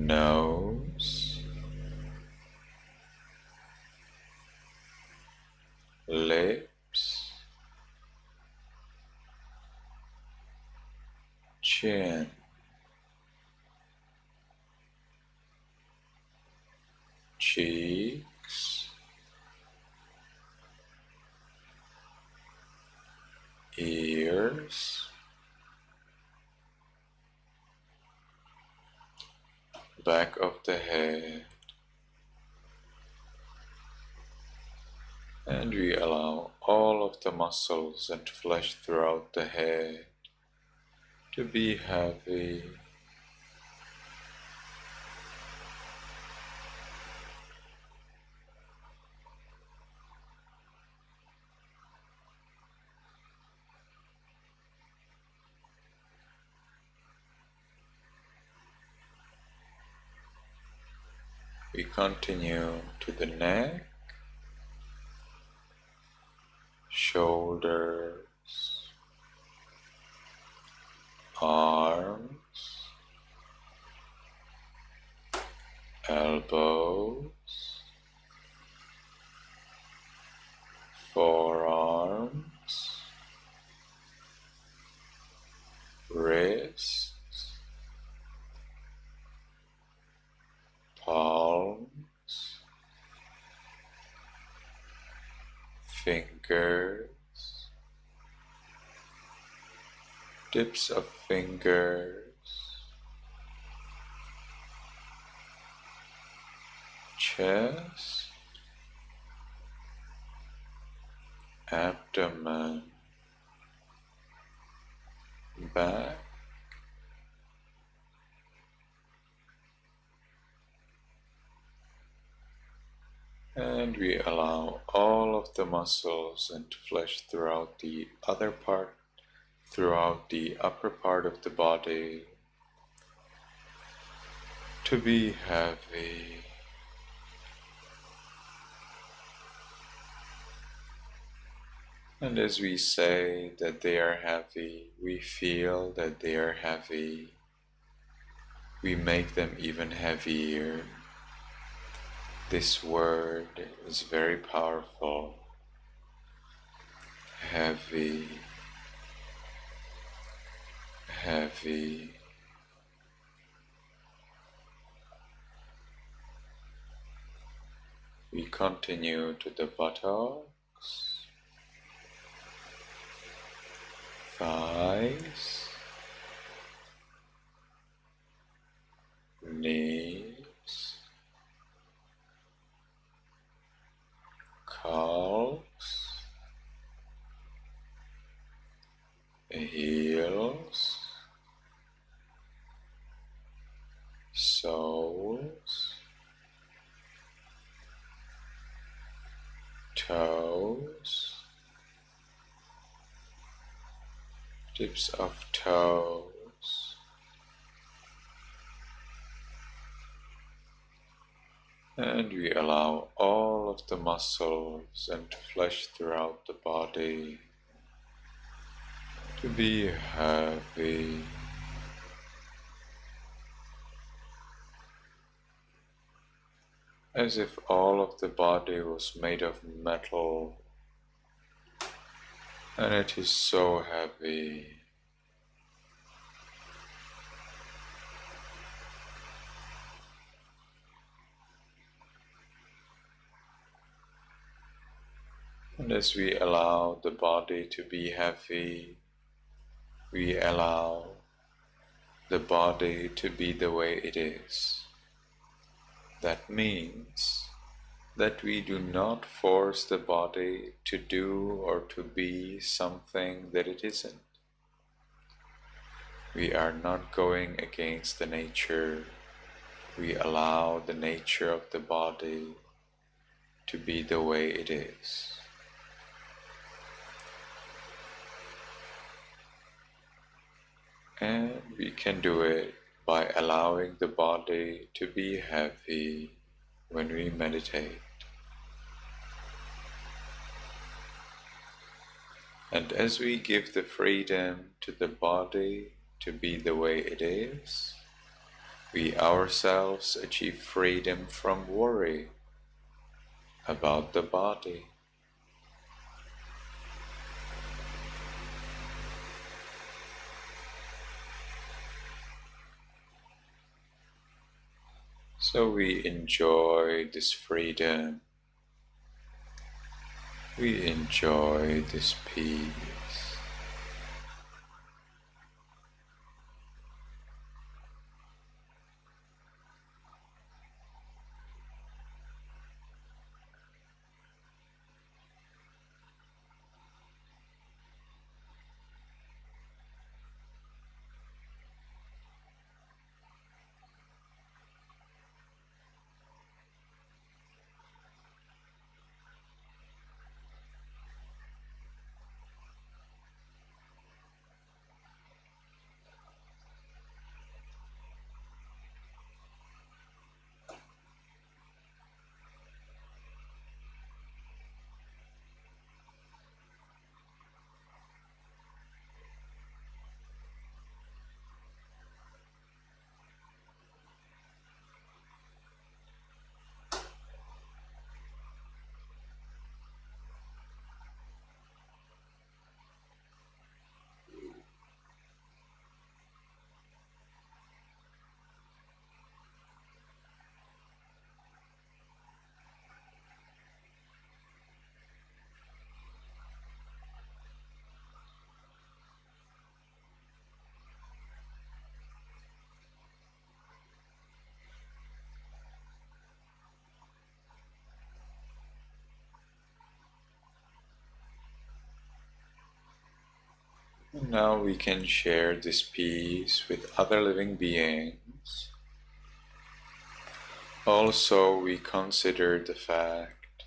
nose, lips, chin, cheeks, ears, back of the head, and we allow all of the muscles and flesh throughout the head to be heavy. We continue to the neck, shoulders, arms, elbows, forearms, wrists, palms, fingers, tips of fingers, chest, abdomen, back, and we allow all of the muscles and flesh throughout the upper part of the body to be heavy. And as we say that they are heavy, we feel that they are heavy. We make them even heavier. This word is very powerful. Heavy, heavy. We continue to the buttocks, thighs, knees, calves, heels, soles, toes, tips of toes, and we allow all of the muscles and flesh throughout the body to be heavy. As if all of the body was made of metal, and it is so heavy. And as we allow the body to be heavy, we allow the body to be the way it is. That means that we do not force the body to do or to be something that it isn't. We are not going against the nature. We allow the nature of the body to be the way it is. And we can do it by allowing the body to be heavy when we meditate. And as we give the freedom to the body to be the way it is, we ourselves achieve freedom from worry about the body. So we enjoy this freedom, we enjoy this peace. And now we can share this peace with other living beings. Also, we consider the fact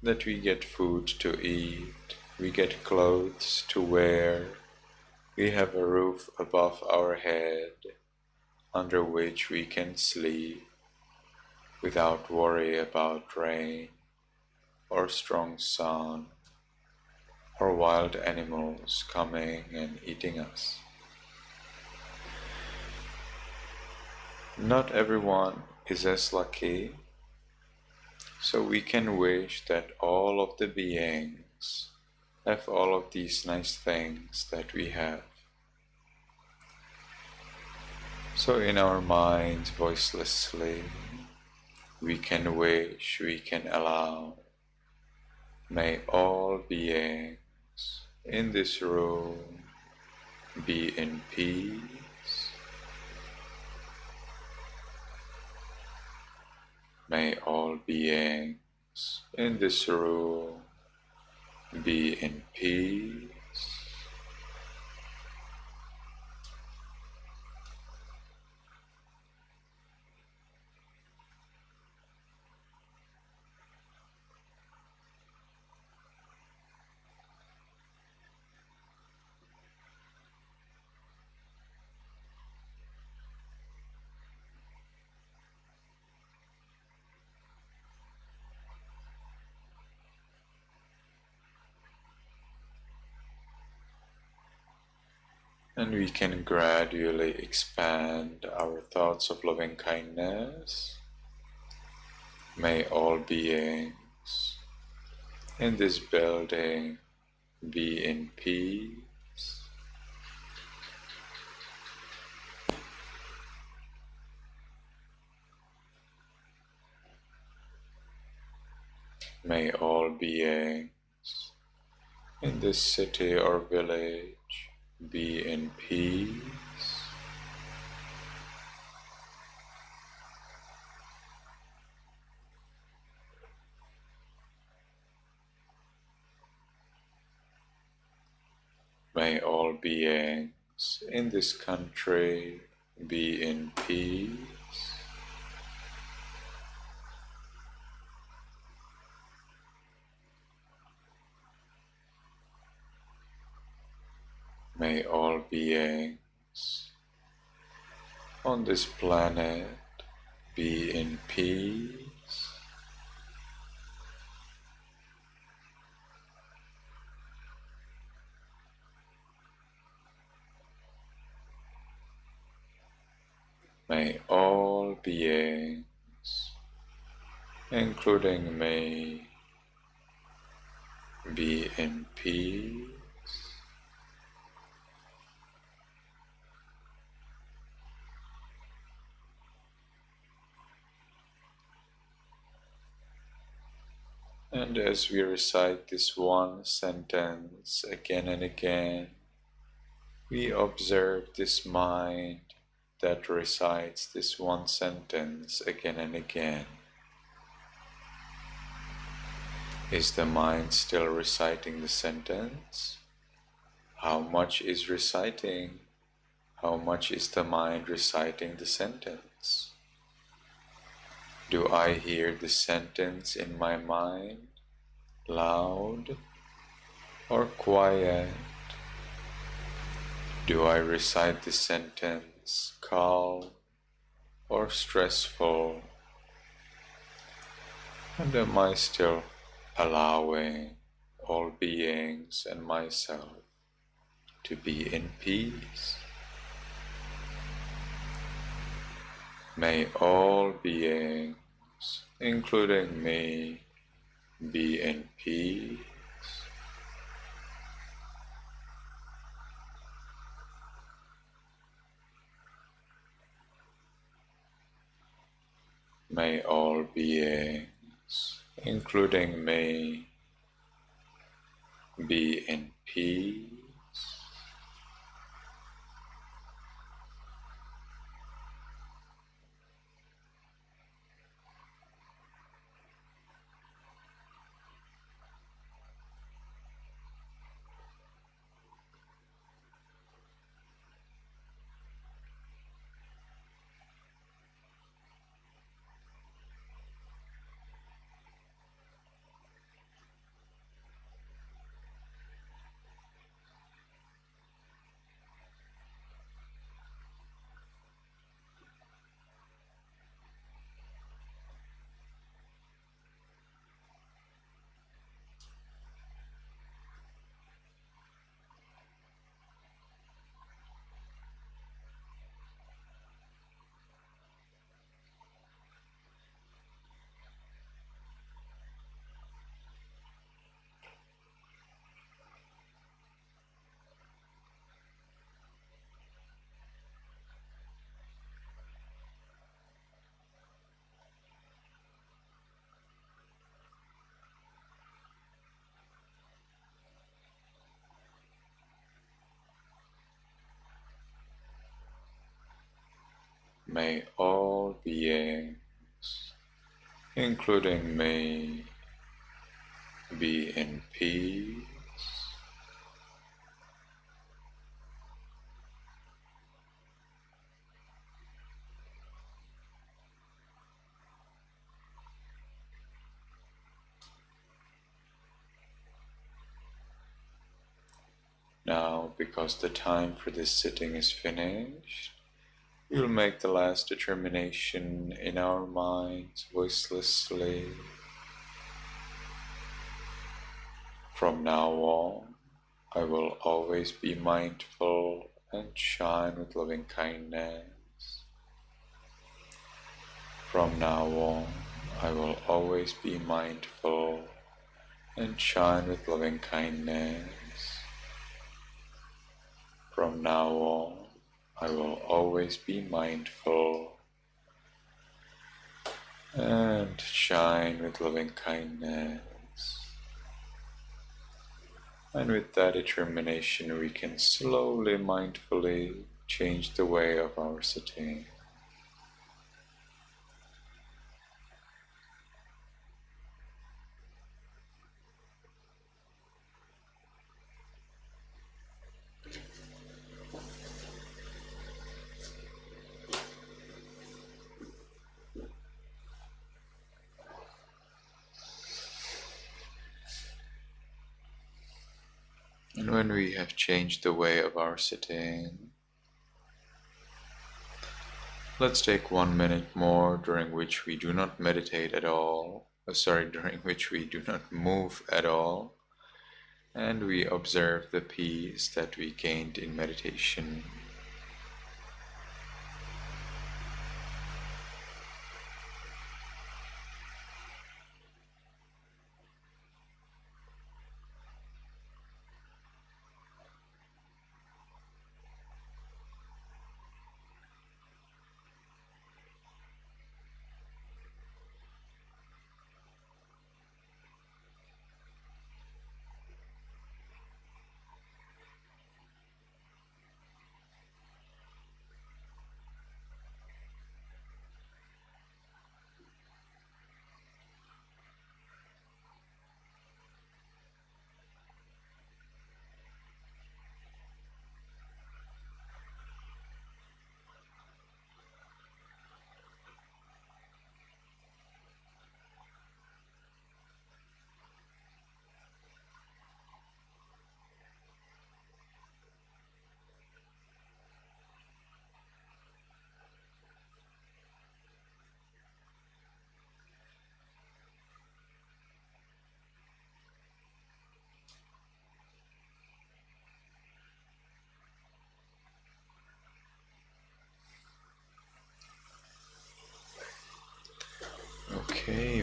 that we get food to eat, we get clothes to wear, we have a roof above our head under which we can sleep without worry about rain or strong sun or wild animals coming and eating us. Not everyone is as lucky, so we can wish that all of the beings have all of these nice things that we have. So in our minds, voicelessly, we can wish, we can allow, may all beings in this room be in peace. May all beings in this room be in peace. And we can gradually expand our thoughts of loving kindness. May all beings in this building be in peace. May all beings in this city or village be in peace. May all beings in this country be in peace. May all beings on this planet be in peace. May all beings, including me, be in peace. And as we recite this one sentence again and again, we observe this mind that recites this one sentence again and again. Is the mind still reciting the sentence? How much is reciting? How much is the mind reciting the sentence? Do I hear the sentence in my mind, loud or quiet? Do I recite the sentence calm or stressful? And am I still allowing all beings and myself to be in peace? May all beings, including me, be in peace. May all beings, including me, be in peace. May all beings, including me, be in peace. Now, because the time for this sitting is finished, we'll make the last determination in our minds voicelessly. From now on, I will always be mindful and shine with loving kindness. From now on, I will always be mindful and shine with loving kindness. From now on, I will always be mindful and shine with loving kindness. And with that determination, we can slowly, mindfully change the way of our sitting. And when we have changed the way of our sitting, let's take 1 minute more during which we do not meditate at all, during which we do not move at all, and we observe the peace that we gained in meditation.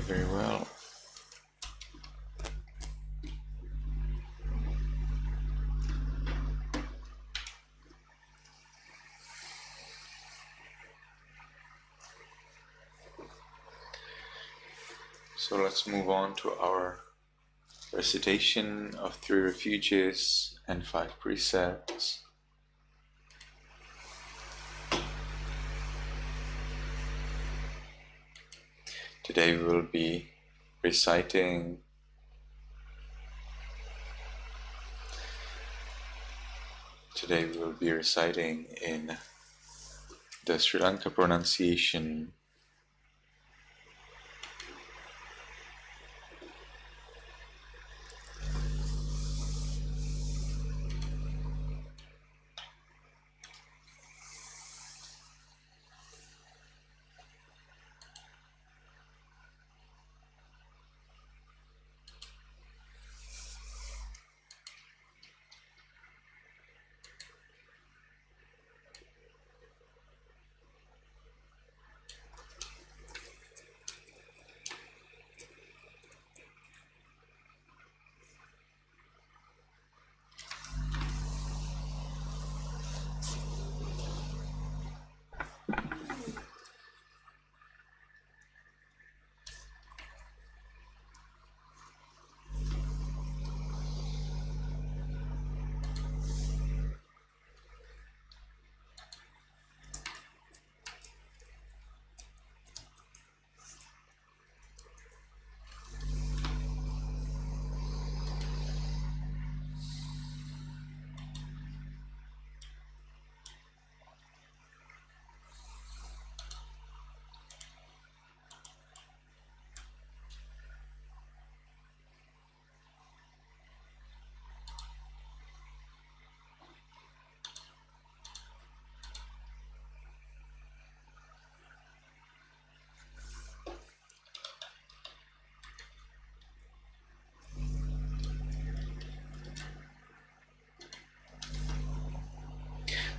very well. So let's move on to our recitation of 3 refuges and 5 precepts. Today we will be reciting in the Sri Lanka pronunciation.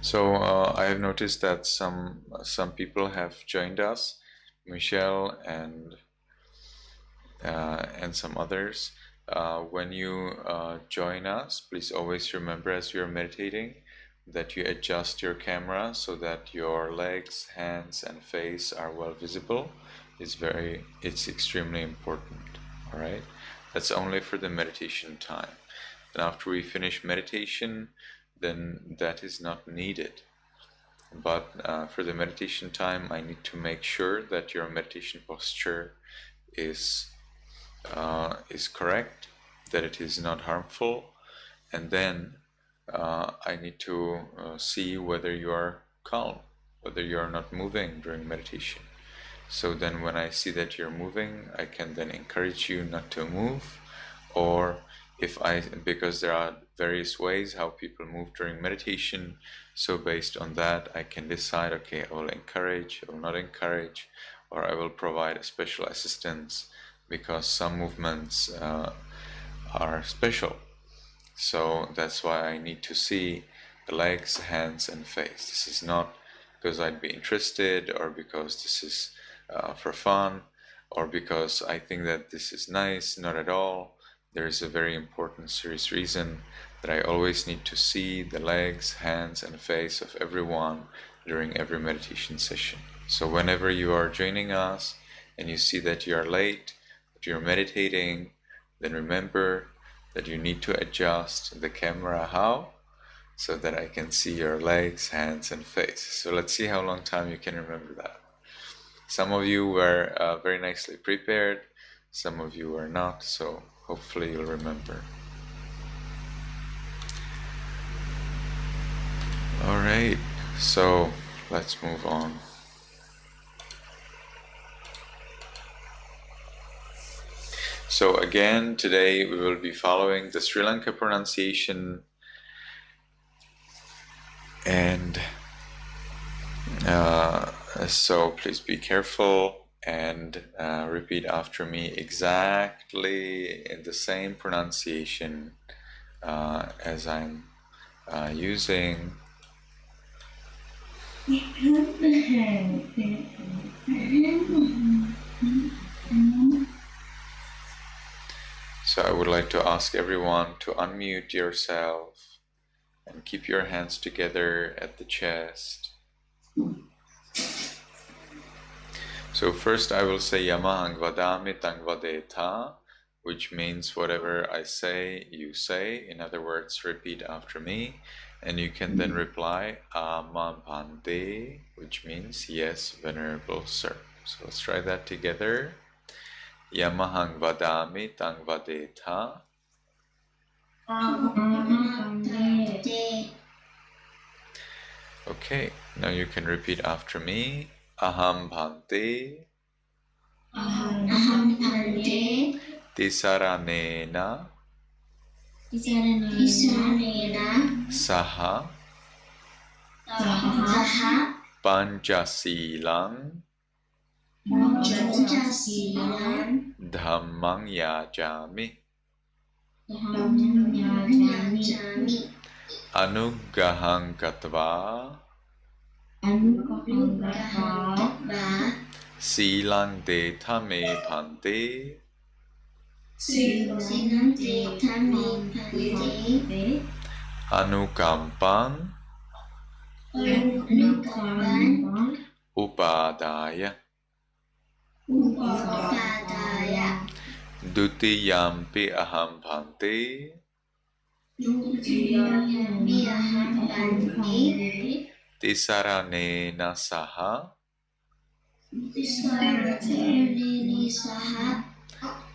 So I have noticed that some people have joined us, Michelle and some others. When you join us, please always remember as you are meditating that you adjust your camera so that your legs, hands, and face are well visible. It's extremely important. All right, that's only for the meditation time. And after we finish meditation, then that is not needed. But for the meditation time, I need to make sure that your meditation posture is correct, that it is not harmful, and then I need to see whether you are calm, whether you are not moving during meditation. So then when I see that you're moving, I can then encourage you not to move, or because there are various ways how people move during meditation, so based on that I can decide, okay, I will encourage, I will not encourage, or I will provide a special assistance because some movements are special. So that's why I need to see the legs, hands, and face. This is not because I'd be interested, or because this is for fun, or because I think that this is nice. Not at all. There is a very important, serious reason that I always need to see the legs, hands, and face of everyone during every meditation session. So whenever you are joining us and you see that you are late, that you're meditating, then remember that you need to adjust the camera. How? So that I can see your legs, hands, and face. So let's see how long time you can remember that. Some of you were very nicely prepared, some of you were not, so hopefully you'll remember. All right, so let's move on. So again, today we will be following the Sri Lanka pronunciation, and so please be careful and repeat after me exactly in the same pronunciation as I'm using. So I would like to ask everyone to unmute yourself and keep your hands together at the chest. So first I will say Yamahang vadami tang vadeta, which means whatever I say, you say. In other words, repeat after me. And you can then reply Amam Bhante, which means yes, Venerable Sir. So let's try that together. Yamahang vadami tang vadeta. Okay, now you can repeat after me. Aham Bhante. Aham Bhante. Tisaranena. Saha. Panchasilang. Dhammang yajami. Anuggahang katva. Silang deta me bhante. Anukampang upadaya. Dutiyampi aham bhante. Tisaranena saha.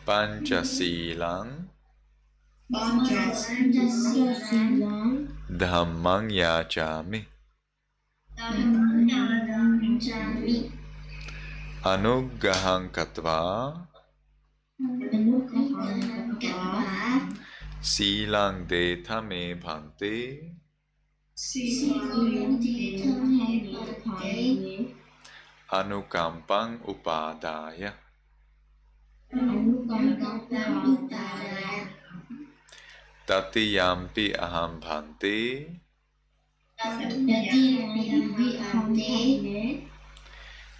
Panchasilang. Dhammang yajami. Anuggahang katva. Silang deta me bhante. Anukampang upadaya. Tatiyampi aham bhante.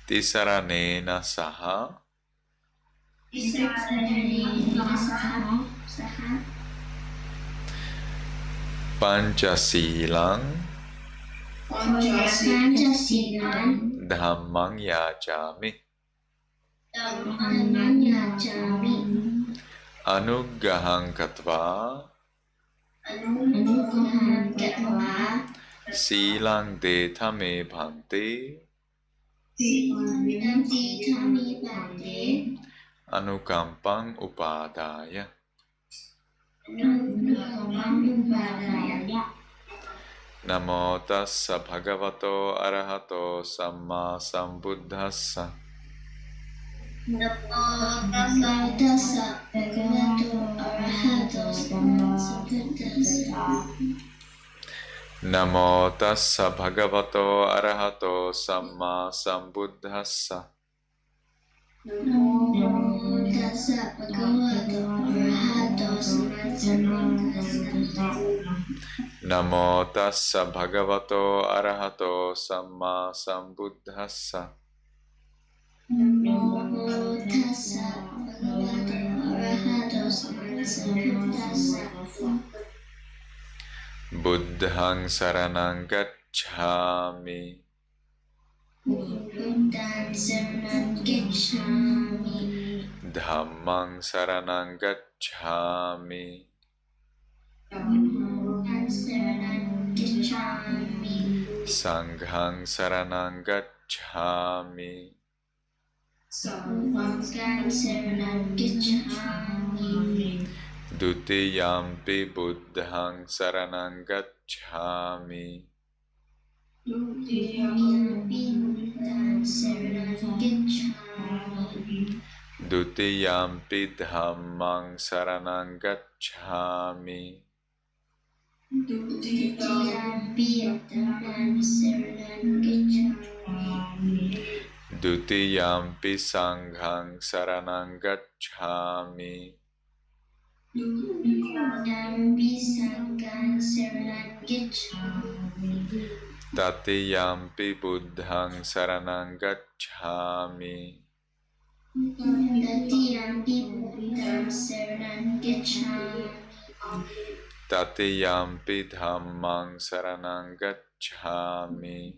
Tisaranena saha. Panchasilang. Dhammang yajami. Anuggahang katva. Silang deta me bhante. Anukampang upadaya. Namo tassa bhagavato arahato samma sambuddhassa. Namo tassa bhagavato arahato samma sambuddhassa. Namo tassa bhagavato arahato samma sambuddhassa. Buddhang saranang gacchami. Dhammang saranang gacchami. Sanghang saranang gacchami. Dutiyampi buddhang saranang gacchami. Dutiyampi dhammang saranang gacchami. Dutiyampi sanghang saranang gacchami. Tatiyampi buddhang saranang gacchami. Tatiyampi Buddham Saranam Gacchami. Tatiyampi dhammang saranang gacchami.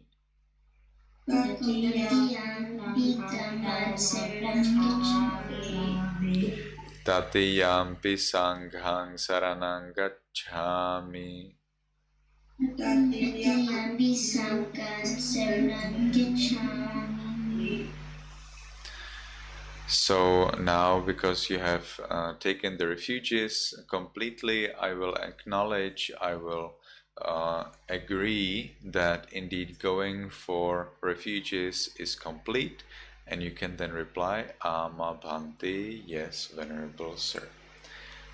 Tatiyampi Dhammam Saranam Gacchami. Tatiyampi sanghang saranang gacchami. Tatiyampi Sangham Saranam Gacchami. So now, because you have taken the refuges completely, I will acknowledge, I will agree that indeed going for refuges is complete, and you can then reply, Ama Bhante, yes, Venerable Sir.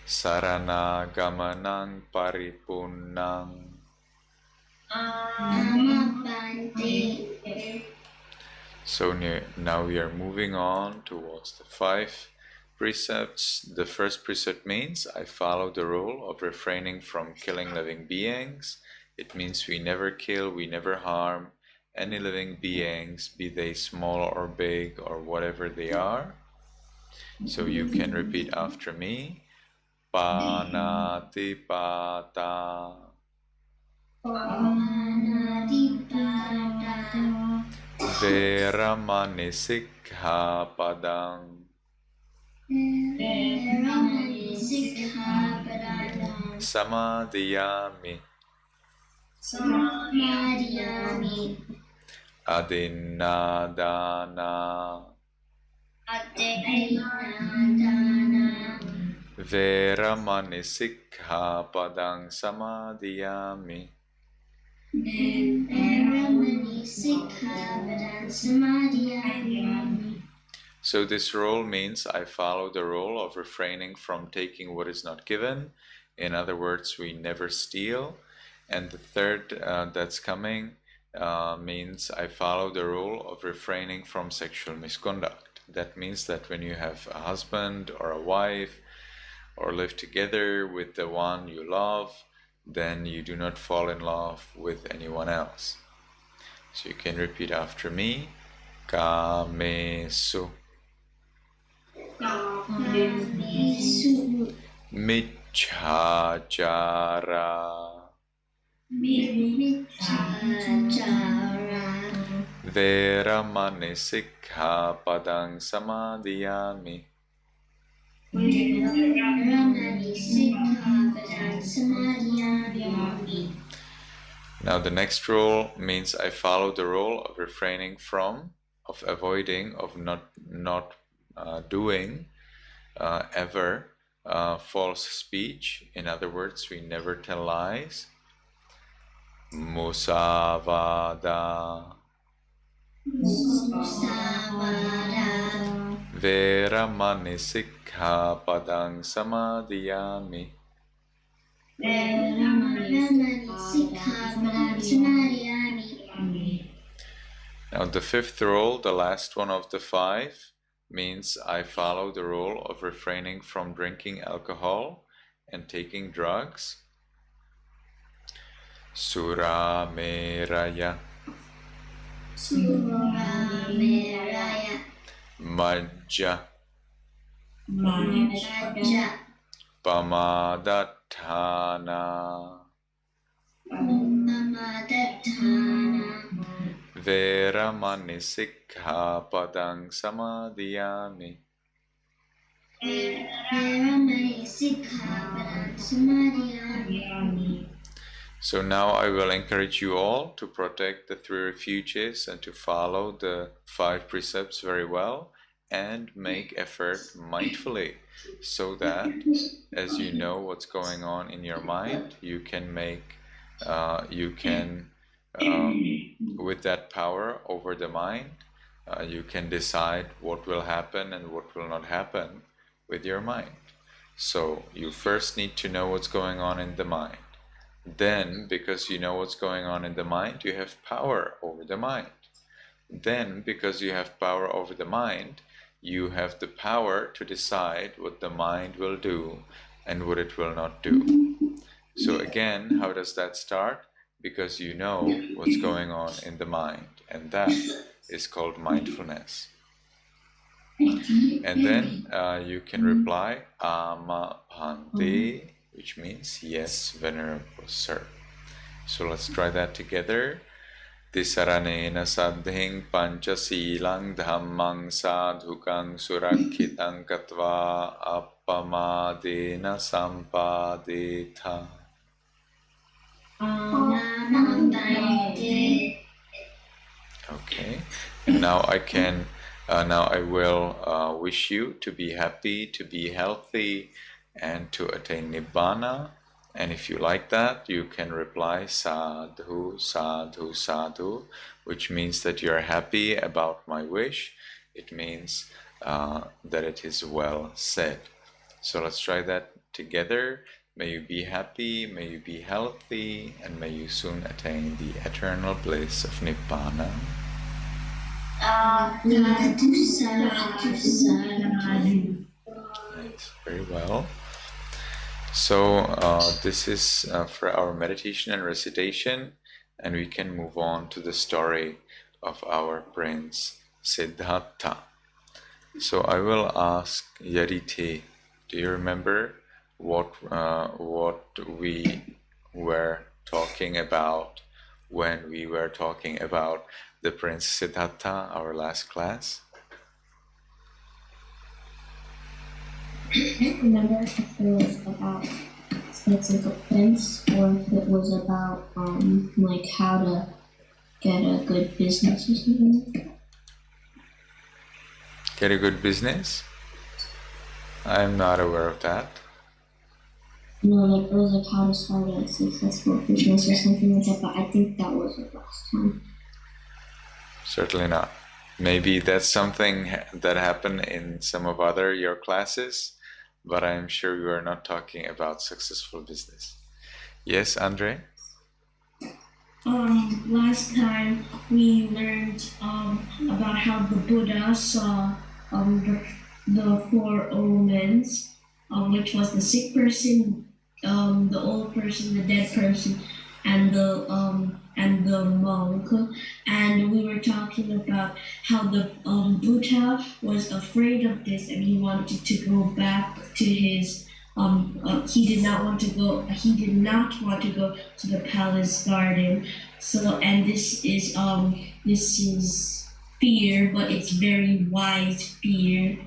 Sarana Gamanang Paripunnang. Ama Bhante. So now we are moving on towards the 5 precepts. The first precept means I follow the rule of refraining from killing living beings. It means we never kill, we never harm any living beings, be they small or big or whatever they are. So you can repeat after me. Panatipata. Panatipata. Veramani Sikkhapadang. Veramani Sikkhapadang. Samadhiyami. Samadhiyami. Adinadana. Adinadana. Veramani Sikkhapadang Samadhiyami. Veramani Sikkhapadang Samadhiyami. So this rule means I follow the rule of refraining from taking what is not given. In other words, we never steal. And the third that's coming means I follow the rule of refraining from sexual misconduct. That means that when you have a husband or a wife or live together with the one you love, then you do not fall in love with anyone else. So you can repeat after me. Kamesu. Kamesu. Michhachara. Michhachara. Veramani Sikkhapadang Samadhiyami. Veramani Sikkhapadang Samadhiyami. Now the next rule means I follow the rule of refraining from, of avoiding, of not doing ever false speech. In other words, we never tell lies. Musavada. Musavada. Veramani Sikkhapadang Samadhiyami. Veramani Sikkhapadang Samadhiyami. Now the fifth rule, the last one of the 5, means I follow the rule of refraining from drinking alcohol and taking drugs. Sura Meraya. Surameraya. Majja. Majja. Pamadatthana. Pamadatthana. Veramani Sikkhapadang Samadhiyami. Veramani Sikkhapadang Samadhiyami. So now I will encourage you all to protect the 3 refuges and to follow the 5 precepts very well and make effort mindfully, so that as you know what's going on in your mind, you can with that power over the mind, you can decide what will happen and what will not happen with your mind. So you first need to know what's going on in the mind. Then, because you know what's going on in the mind, you have power over the mind. Then, because you have power over the mind, you have the power to decide what the mind will do and what it will not do. So again, how does that start? Because you know what's going on in the mind, and that is called mindfulness. And then you can reply Ama Bhante, which means yes, Venerable Sir. So let's try that together. Tisaranena saddhing pancha silang dhammang sadhukang surakhitang katva appamadena sampadetha. Okay, and now I will wish you to be happy, to be healthy, and to attain Nibbana. And if you like that, you can reply sadhu, sadhu, sadhu, which means that you're happy about my wish. It means that it is well said. So let's try that together. May you be happy, may you be healthy, and may you soon attain the eternal bliss of Nibbana. Nice, very well. So this is for our meditation and recitation, and we can move on to the story of our prince Siddhattha. So I will ask Yarite, do you remember what we were talking about when we were talking about the Prince Siddhattha, our last class? I can't remember if it was about like a prince or if it was about like how to get a good business or something like that. Get a good business? I'm not aware of that. No, like it was like how to start a successful business or something like that, but I think that was the last time. Certainly not. Maybe that's something that happened in some of your classes, but I'm sure you are not talking about successful business. Yes, Andre? Last time we learned about how the Buddha saw the four omens, which was the sick person, the old person, the dead person, and the monk. And we were talking about how the Buddha was afraid of this, and he wanted to go back to his. He did not want to go to the palace garden. So, and this is fear, but it's very wise fear,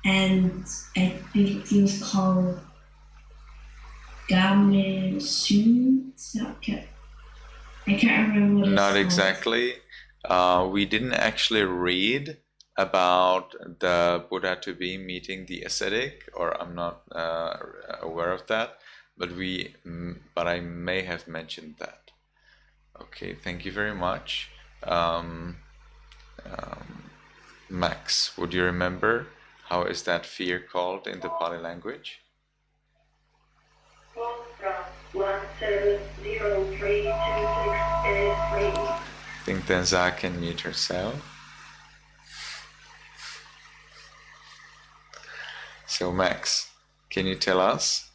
and I think it was called Gamesu. I can't remember what it's Not called. exactly. We didn't actually read about the Buddha to be meeting the ascetic, or I'm not aware of that, but I may have mentioned that. Okay, thank you very much. Max, would you remember how is that fear called in the Pali language? I think Denza can mute herself. So Max, can you tell us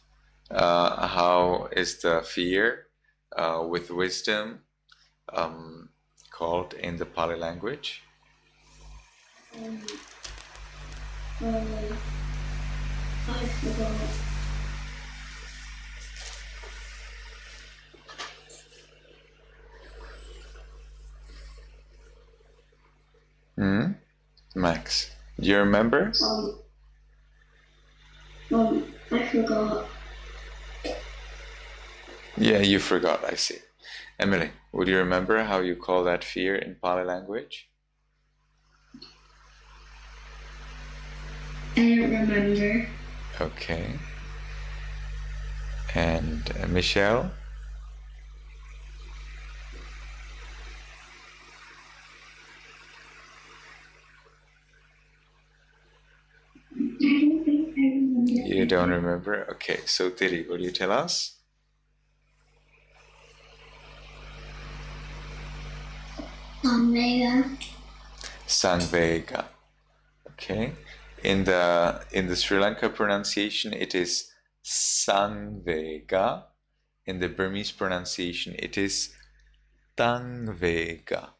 how is the fear with wisdom called in the Pali language? I forgot. Max, do you remember? I forgot. Yeah, you forgot, I see. Emily, would you remember how you call that fear in Pali language? I don't remember. Okay. And Michelle? I don't think I remember. You don't remember? Okay, so Tiri, will you tell us? Samvega. Sangvega. Okay. In the Sri Lanka pronunciation, it is Sangvega. In the Burmese pronunciation, it is Tangvega.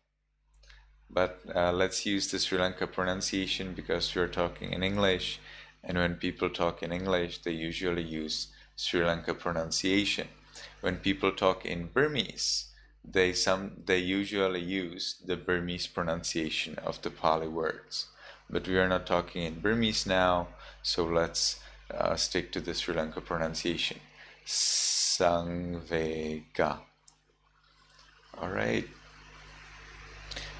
but let's use the Sri Lanka pronunciation because we're talking in English, and when people talk in English, they usually use Sri Lanka pronunciation. When people talk in Burmese, they usually use the Burmese pronunciation of the Pali words. But we are not talking in Burmese now, so let's stick to the Sri Lanka pronunciation. Sangvega. All right.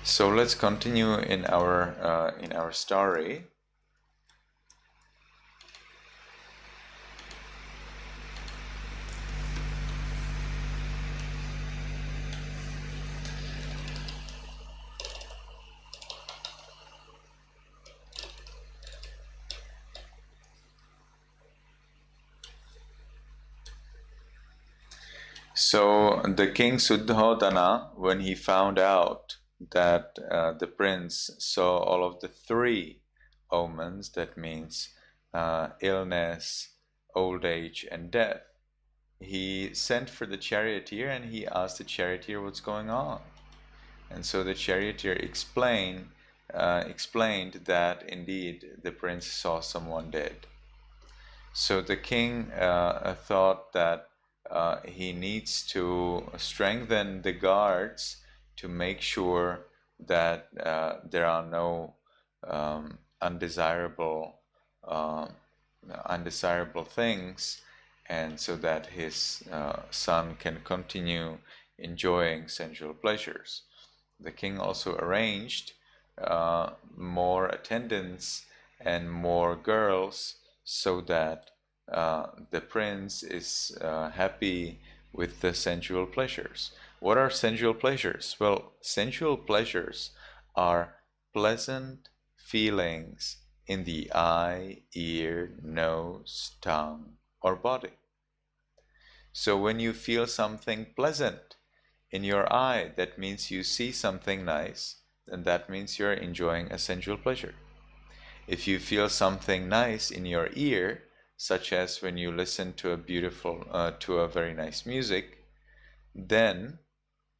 So let's continue in our story. So the king Suddhodana, when he found out that the prince saw all of the three omens, that means illness, old age, and death, he sent for the charioteer and he asked the charioteer what's going on. And so the charioteer explained that indeed the prince saw someone dead. So the king thought that he needs to strengthen the guards to make sure that there are no undesirable things, and so that his son can continue enjoying sensual pleasures. The king also arranged more attendants and more girls so that the prince is happy with the sensual pleasures. What are sensual pleasures? Well, sensual pleasures are pleasant feelings in the eye, ear, nose, tongue, or body. So when you feel something pleasant in your eye, that means you see something nice, then that means you're enjoying a sensual pleasure. If you feel something nice in your ear, such as when you listen to a very nice music, then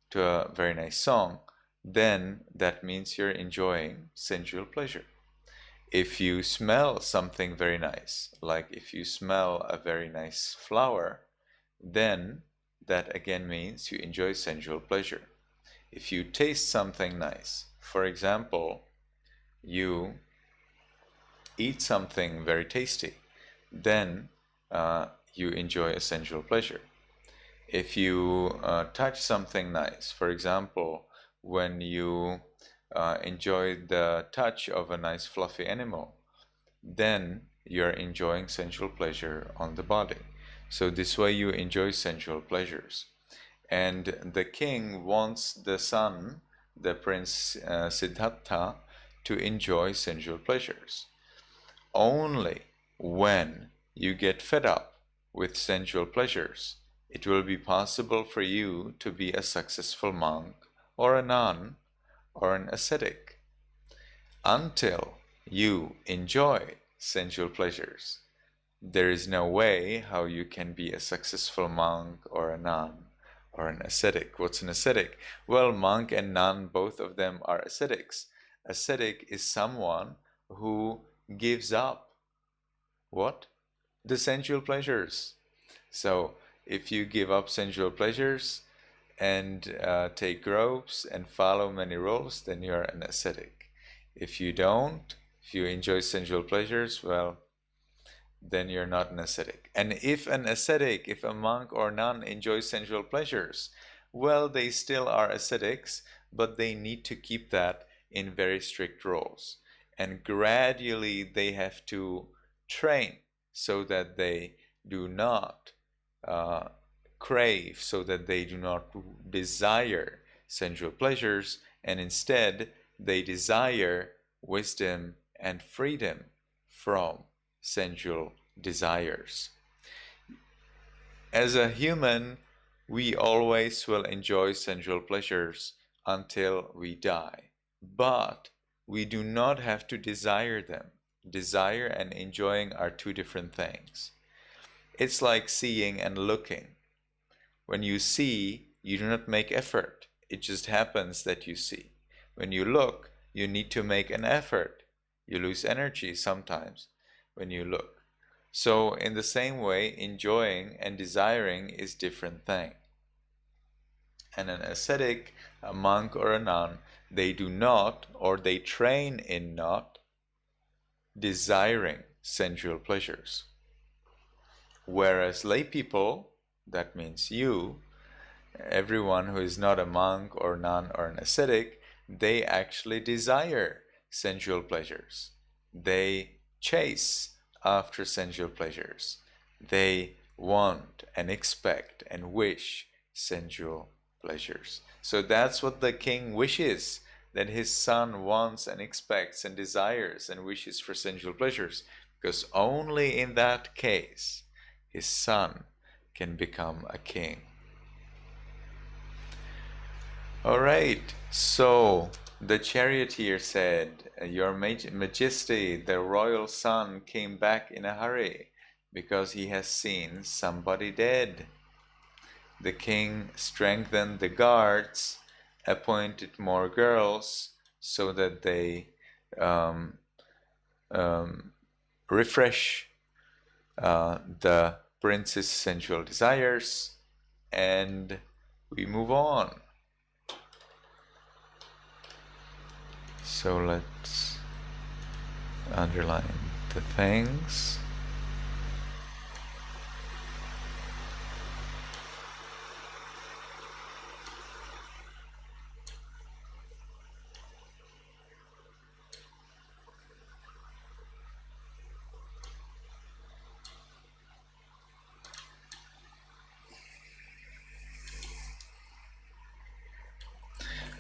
to a very nice song, then that means you're enjoying sensual pleasure. If you smell something very nice, like if you smell a very nice flower, then that again means you enjoy sensual pleasure. If you taste something nice, for example, you eat something very tasty, then you enjoy a sensual pleasure. If you touch something nice, for example, when you enjoy the touch of a nice fluffy animal, then you're enjoying sensual pleasure on the body. So this way you enjoy sensual pleasures. And the king wants the son, the prince Siddhattha, to enjoy sensual pleasures. Only when you get fed up with sensual pleasures, it will be possible for you to be a successful monk or a nun or an ascetic. Until you enjoy sensual pleasures, there is no way how you can be a successful monk or a nun or an ascetic. What's an ascetic? Well, monk and nun, both of them are ascetics. Ascetic is someone who gives up what? The sensual pleasures. So if you give up sensual pleasures and take robes and follow many rules, then you're an ascetic. If you don't, if you enjoy sensual pleasures, well, then you're not an ascetic. And if a monk or nun enjoys sensual pleasures, well, they still are ascetics, but they need to keep that in very strict rules. And gradually they have to train so that they do not crave, so that they do not desire sensual pleasures, and instead they desire wisdom and freedom from sensual desires. As a human, we always will enjoy sensual pleasures until we die, but we do not have to desire them. Desire and enjoying are two different things. It's like seeing and looking. When you see, you do not make effort. It just happens that you see. When you look, you need to make an effort. You lose energy sometimes when you look. So in the same way, enjoying and desiring is different thing. And an ascetic, a monk or a nun, they do not, or they train in not desiring sensual pleasures. Whereas lay people, that means you, everyone who is not a monk or nun or an ascetic, they actually desire sensual pleasures. They chase after sensual pleasures. They want and expect and wish sensual pleasures. So that's what the king wishes, that his son wants and expects and desires and wishes for sensual pleasures, because only in that case his son can become a king. All right, so the charioteer said, Your Majesty, the royal son came back in a hurry because he has seen somebody dead. The king strengthened the guards, appointed more girls so that they refresh the prince's sensual desires, and we move on. So let's underline the things.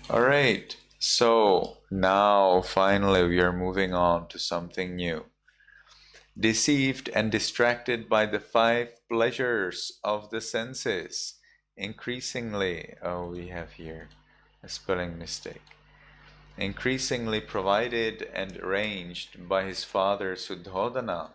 All right, so now finally we are moving on to something new. Deceived and distracted by the 5 pleasures of the senses, increasingly, we have here a spelling mistake, increasingly provided and arranged by his father Suddhodana,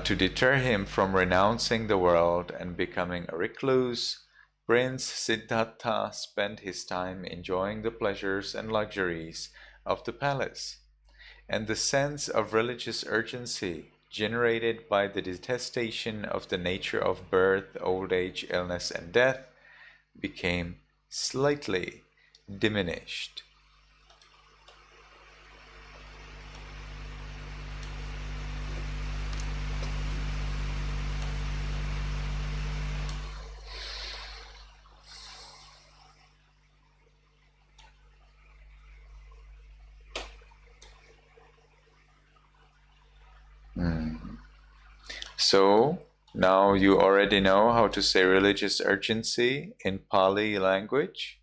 to deter him from renouncing the world and becoming a recluse, Prince Siddhattha spent his time enjoying the pleasures and luxuries of the palace, and the sense of religious urgency generated by the detestation of the nature of birth, old age, illness, and death became slightly diminished. So now you already know how to say religious urgency in Pali language.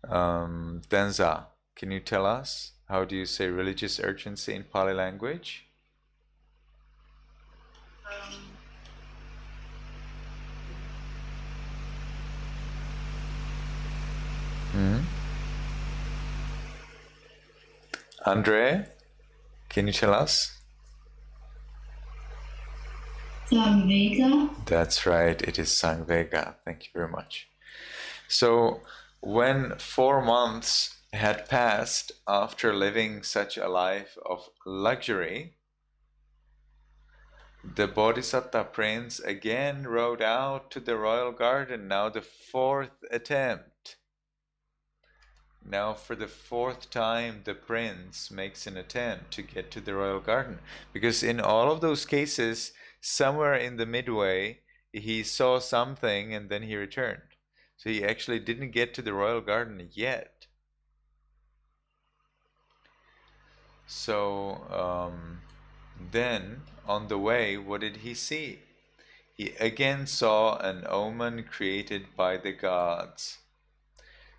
Denza, can you tell us how do you say religious urgency in Pali language? Andre, can you tell us? Samvega. That's right, it is Sangvega. Thank you very much. So when 4 months had passed after living such a life of luxury, the Bodhisattva prince again rode out to the royal garden, now the 4th attempt. Now for the 4th time the prince makes an attempt to get to the royal garden, because in all of those cases, somewhere in the midway, he saw something and then he returned. So he actually didn't get to the royal garden yet. So then on the way, what did he see? He again saw an omen created by the gods.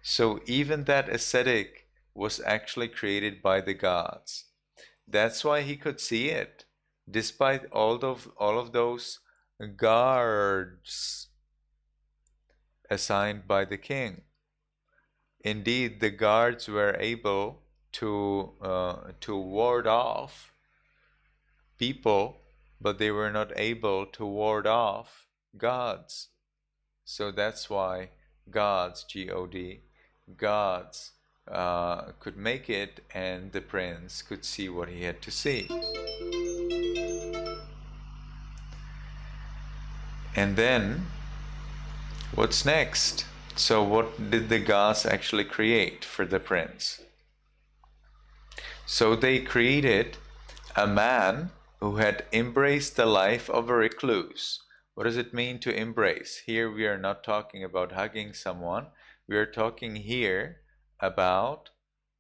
So even that ascetic was actually created by the gods. That's why he could see it, despite all of those guards assigned by the king. Indeed, the guards were able to ward off people, but they were not able to ward off gods. So that's why gods, G-O-D, gods could make it, and the prince could see what he had to see. And then, what's next? So what did the gods actually create for the prince? So they created a man who had embraced the life of a recluse. What does it mean to embrace? Here we are not talking about hugging someone. We are talking here about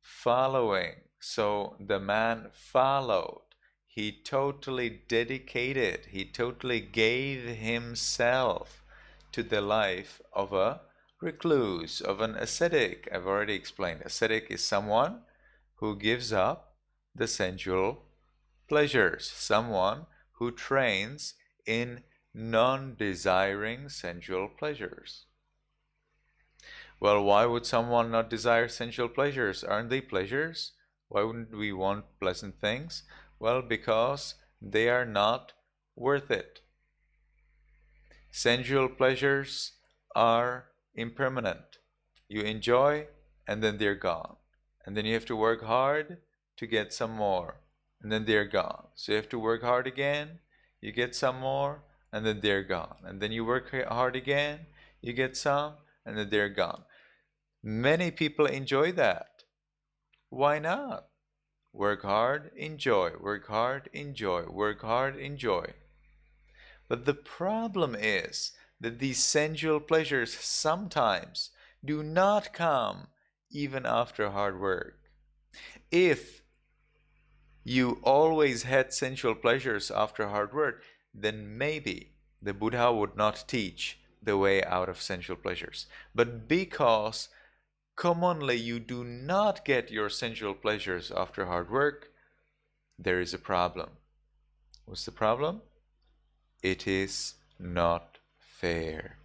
following. So the man followed. He totally dedicated. He totally gave himself to the life of a recluse, of an ascetic. I've already explained. Ascetic is someone who gives up the sensual pleasures, someone who trains in non-desiring sensual pleasures. Well, why would someone not desire sensual pleasures? Aren't they pleasures? Why wouldn't we want pleasant things? Well, because they are not worth it. Sensual pleasures are impermanent. You enjoy and then they're gone. And then you have to work hard to get some more. And then they're gone. So you have to work hard again, you get some more, and then they're gone. And then you work hard again, you get some, and then they're gone. Many people enjoy that. Why not? Work hard, enjoy. Work hard, enjoy. Work hard, enjoy. But the problem is that these sensual pleasures sometimes do not come even after hard work. If you always had sensual pleasures after hard work, then maybe the Buddha would not teach the way out of sensual pleasures. But because commonly you do not get your sensual pleasures after hard work, there is a problem. What's the problem? It is not fair.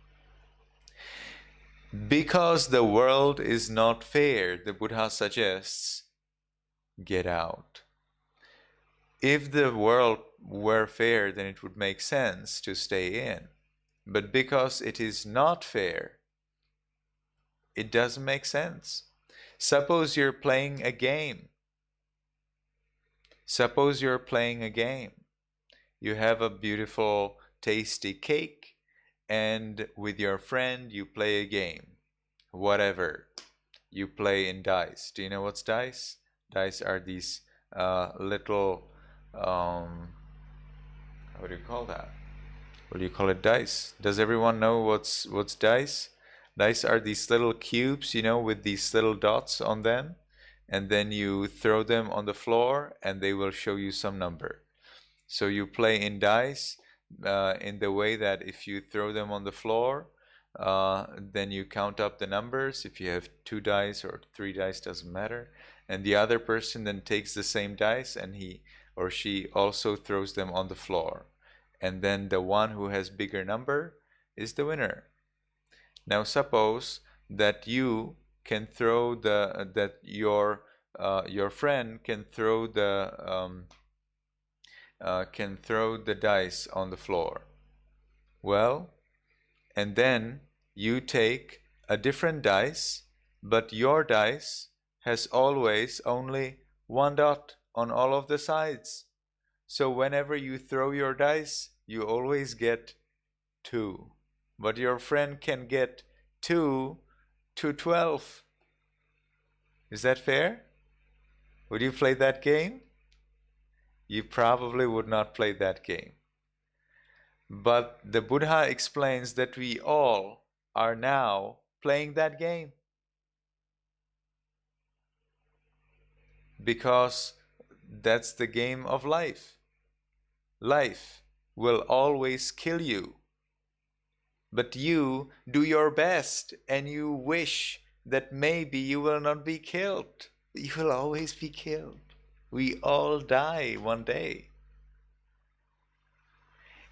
Because the world is not fair, the Buddha suggests, get out. If the world were fair, then it would make sense to stay in. But because it is not fair, it doesn't make sense. Suppose you're playing a game. Suppose you're playing a game. You have a beautiful, tasty cake, and with your friend you play a game. Whatever. You play in dice. Do you know what's dice? Dice are these little, what do you call that? What do you call it? Dice. Does everyone know what's dice? Dice are these little cubes, you know, with these little dots on them, and then you throw them on the floor and they will show you some number. So you play in dice in the way that if you throw them on the floor, then you count up the numbers. If you have 2 dice or 3 dice, doesn't matter. And the other person then takes the same dice and he or she also throws them on the floor. And then the one who has bigger number is the winner. Now suppose that you can throw that your friend can throw the dice on the floor. Well, and then you take a different dice, but your dice has always only 1 dot on all of the sides. So whenever you throw your dice, you always get 2. But your friend can get 2 to 12. Is that fair? Would you play that game? You probably would not play that game. But the Buddha explains that we all are now playing that game. Because that's the game of life. Life will always kill you. But you do your best and you wish that maybe you will not be killed. You will always be killed. We all die one day.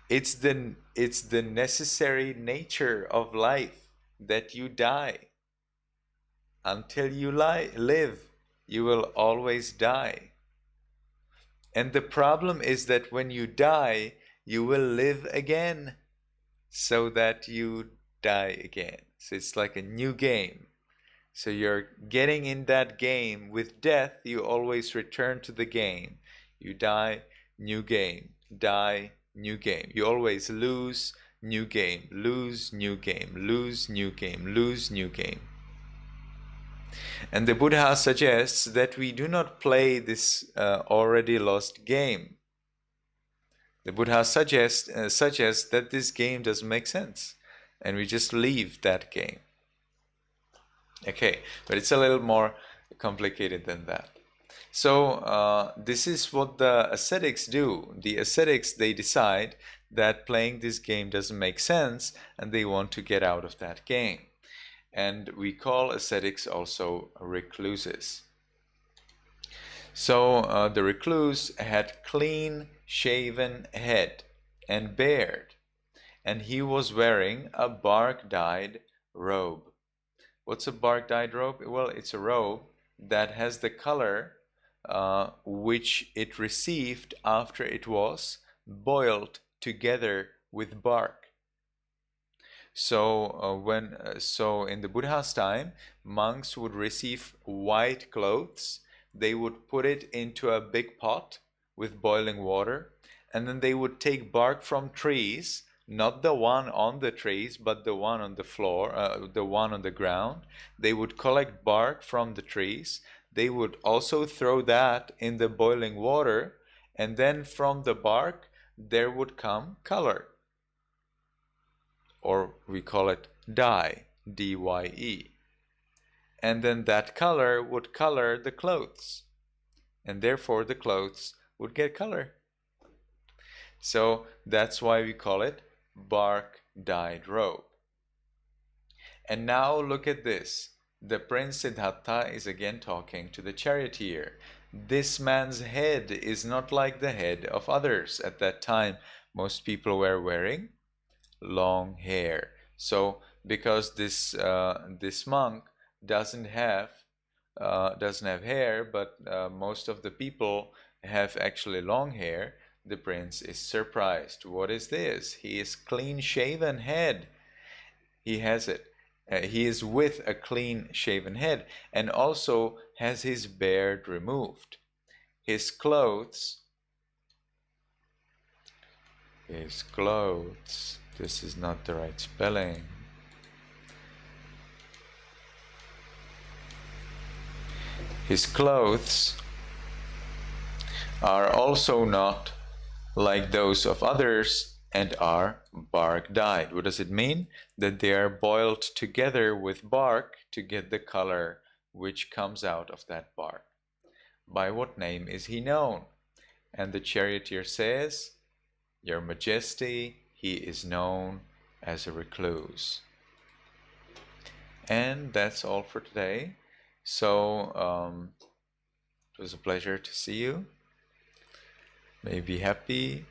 It's the necessary nature of life that you die. Until you live, you will always die. And the problem is that when you die, you will live again, so that you die again. So it's like a new game. So you're getting in that game. With death, you always return to the game. You die, new game. Die, new game. You always lose, new game. Lose, new game. Lose, new game. Lose, new game. And the Buddha suggests that we do not play this already lost game. The Buddha suggests that this game doesn't make sense, and we just leave that game. Okay, but it's a little more complicated than that. So this is what the ascetics do. The ascetics, they decide that playing this game doesn't make sense, and they want to get out of that game. And we call ascetics also recluses. So the recluse had clean shaven head and beard, and he was wearing a bark-dyed robe. What's a bark-dyed robe? Well, it's a robe that has the color which it received after it was boiled together with bark. So so in the Buddha's time, monks would receive white clothes. They would put it into a big pot with boiling water, and then they would take bark from trees, not the one on the trees, but the one on the floor, the one on the ground. They would collect bark from the trees. They would also throw that in the boiling water, and then from the bark there would come color, or we call it dye, D-Y-E. And then that color would color the clothes, and therefore the clothes would get color. So that's why we call it bark-dyed robe. And now look at this. The Prince Siddhattha is again talking to the charioteer. This man's head is not like the head of others. At that time, most people were wearing long hair. So because this monk doesn't have hair, but most of the people have actually long hair, the prince is surprised. What is this? He is clean shaven head. He has it. He is with a clean shaven head, and also has his beard removed. His clothes, this is not the right spelling. His clothes are also not like those of others and are bark dyed. What does it mean? That they are boiled together with bark to get the color which comes out of that bark. By what name is he known? And the charioteer says, Your Majesty, he is known as a recluse. And that's all for today. So it was a pleasure to see you. May you be happy,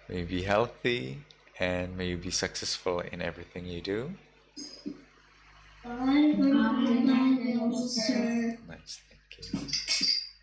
may you be healthy, and may you be successful in everything you do. Bye, Master. Nice, thank you.